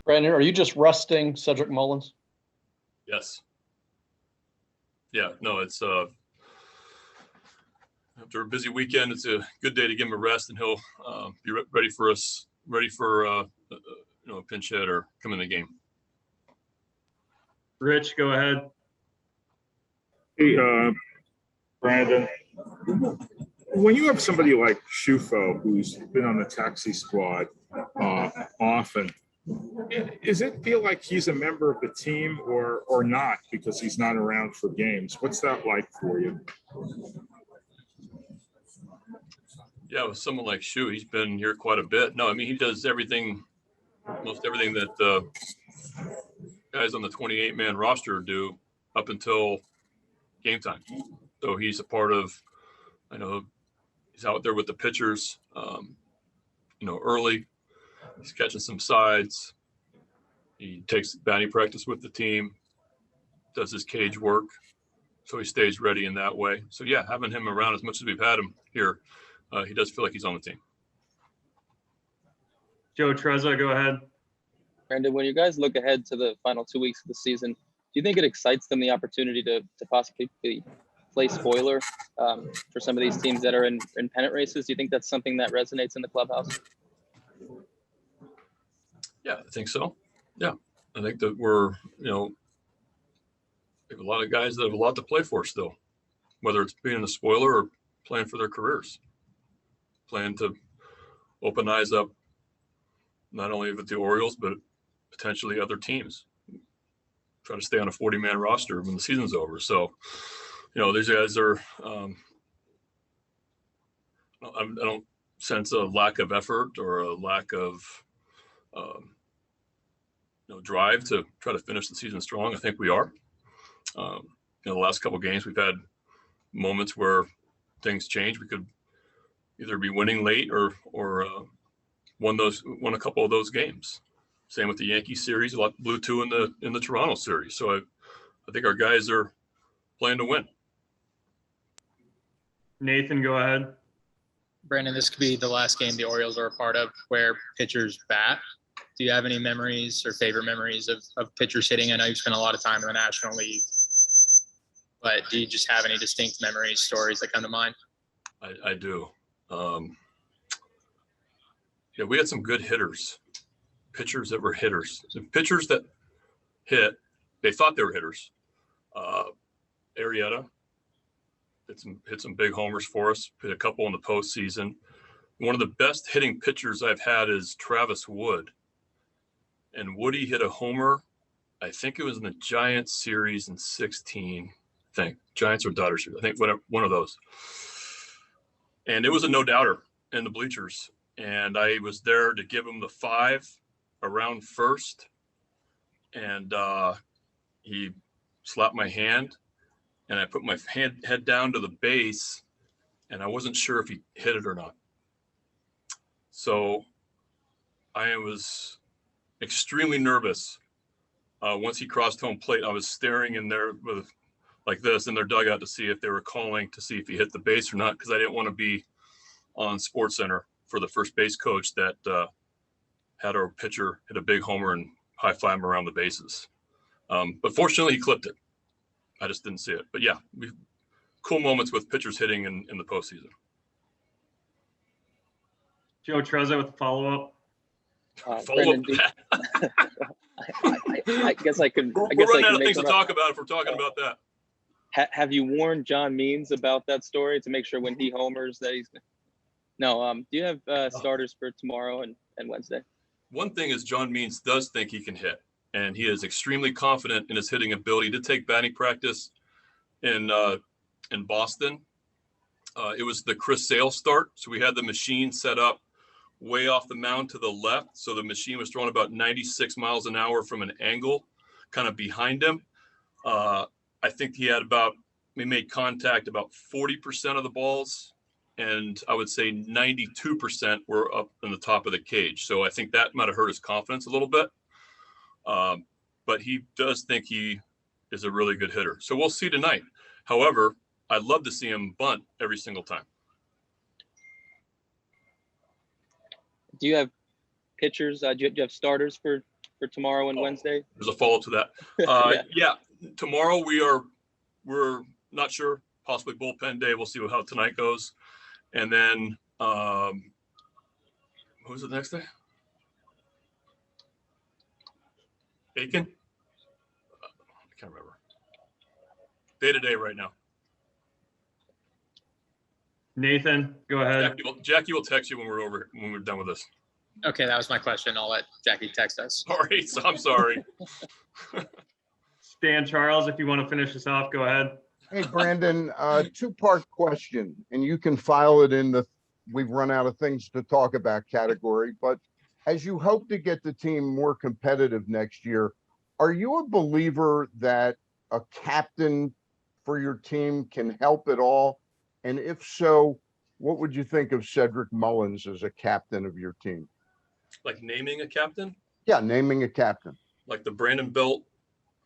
Brandon, are you just rusting Cedric Mullins? Yes. Yeah, no, it's after a busy weekend, it's a good day to give him a rest, and he'll be ready for a pinch hit or come in the game. Rich, go ahead. Hey, Brandon, when you have somebody like Shufo, who's been on the taxi squad often, does it feel like he's a member of the team or not because he's not around for games? What's that like for you? Yeah, with someone like Shu, he's been here quite a bit. No, I mean, he does everything, most everything that guys on the 28-man roster do up until game time. So he's a part of, I know he's out there with the pitchers, early. He's catching some sides. He takes batting practice with the team, does his cage work, so he stays ready in that way. So, yeah, having him around as much as we've had him here, he does feel like he's on the team. Joe Trezza, go ahead. Brandon, when you guys look ahead to the final 2 weeks of the season, do you think it excites them the opportunity to possibly play spoiler for some of these teams that are in pennant races? Do you think that's something that resonates in the clubhouse? Yeah, I think so. Yeah, I think that we're, we have a lot of guys that have a lot to play for still, whether it's being a spoiler or playing for their careers, playing to open eyes up, not only with the Orioles, but potentially other teams. Try to stay on a 40-man roster when the season's over. So, these guys are, I don't sense a lack of effort or a lack of, drive to try to finish the season strong. I think we are. The last couple of games, we've had moments where things change. We could either be winning late or won a couple of those games. Same with the Yankee series, blew two in the Toronto series. So I think our guys are playing to win. Nathan, go ahead. Brandon, this could be the last game the Orioles are a part of where pitchers bat. Do you have any memories or favorite memories of pitchers hitting? I know you've spent a lot of time in the National League, but do you just have any distinct memories, stories that come to mind? I do. We had some good hitters, pitchers that were hitters. So pitchers that hit, they thought they were hitters. Arrieta hit some big homers for us, hit a couple in the postseason. One of the best hitting pitchers I've had is Travis Wood. And Woody hit a homer, I think it was in the Giants series in 16, I think. Giants or Dodgers series, I think one of those. And it was a no-doubter in the bleachers. And I was there to give him the 5 around first. And he slapped my hand. And I put my head down to the base. And I wasn't sure if he hit it or not. So I was extremely nervous. Once he crossed home plate, I was staring in there like this in their dugout to see if they were calling to see if he hit the base or not, because I didn't want to be on SportsCenter for the first base coach that had our pitcher hit a big homer and high-five him around the bases. But fortunately, he clipped it. I just didn't see it. But yeah, cool moments with pitchers hitting in the postseason. Joe Trezza with a follow-up. Brandon, I guess I could. We're running out of things to talk about if we're talking about that. Have you warned John Means about that story to make sure when he homers that he's? No. Do you have starters for tomorrow and Wednesday? One thing is John Means does think he can hit, and he is extremely confident in his hitting ability. He did take batting practice in Boston. It was the Chris Sale start, so we had the machine set up way off the mound to the left. So the machine was throwing about 96 miles an hour from an angle kind of behind him. I think he made contact about 40% of the balls. And I would say 92% were up in the top of the cage. So I think that might have hurt his confidence a little bit. But he does think he is a really good hitter. So we'll see tonight. However, I'd love to see him bunt every single time. Do you have pitchers? Do you have starters for for tomorrow and Oh. Wednesday? There's a follow-up to that. Yeah, tomorrow we're not sure, possibly bullpen day. We'll see how tonight goes. And then, who's the next day? Aiken? I can't remember. Day to day right now. Nathan, go ahead. Jackie will text you when we're done with this. Okay, that was my question. I'll let Jackie text us. All right, so I'm sorry. Stan Charles, if you want to finish this off, go ahead. Hey, Brandon, two-part question, and you can file it in the "we've run out of things to talk about" category. But as you hope to get the team more competitive next year, are you a believer that a captain for your team can help at all? And if so, what would you think of Cedric Mullins as a captain of your team? Like naming a captain? Yeah, naming a captain. Like the Brandon Belt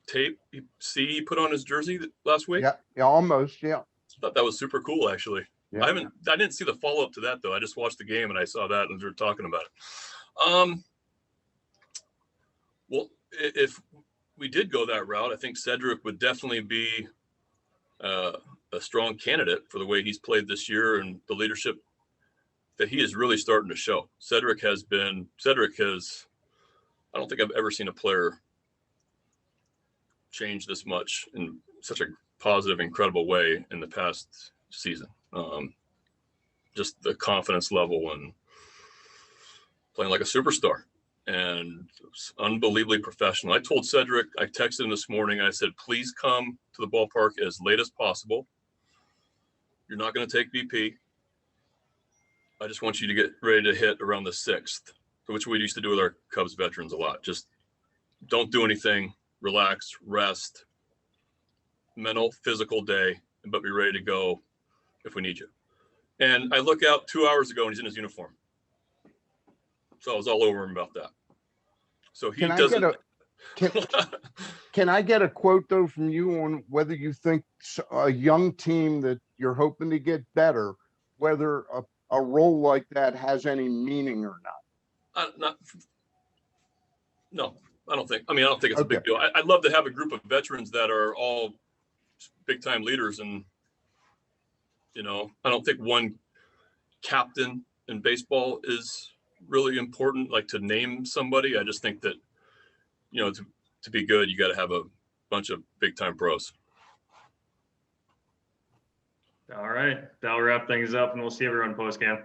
tape he put on his jersey last week? Yeah, almost, yeah. I thought that was super cool, actually. Yeah. I didn't see the follow-up to that, though. I just watched the game and I saw that and we were talking about it. Well, if we did go that route, I think Cedric would definitely be a strong candidate for the way he's played this year and the leadership that he is really starting to show. Cedric has, I don't think I've ever seen a player change this much in such a positive, incredible way in the past season. Just the confidence level and playing like a superstar and unbelievably professional. I told Cedric, I texted him this morning. I said, please come to the ballpark as late as possible. You're not going to take BP. I just want you to get ready to hit around the 6th, which we used to do with our Cubs veterans a lot. Just don't do anything, relax, rest, mental, physical day, but be ready to go if we need you. And I look out 2 hours ago and he's in his uniform. So I was all over him about that. So he doesn't. Can I get a quote though from you on whether you think a young team that you're hoping to get better, whether a role like that has any meaning or not? No, I don't think. I mean, I don't think it's a big Okay. deal. I'd love to have a group of veterans that are all big time leaders, and I don't think one captain in baseball is really important. Like to name somebody, I just think that to be good, you got to have a bunch of big time pros. All right. That'll wrap things up and we'll see everyone post game.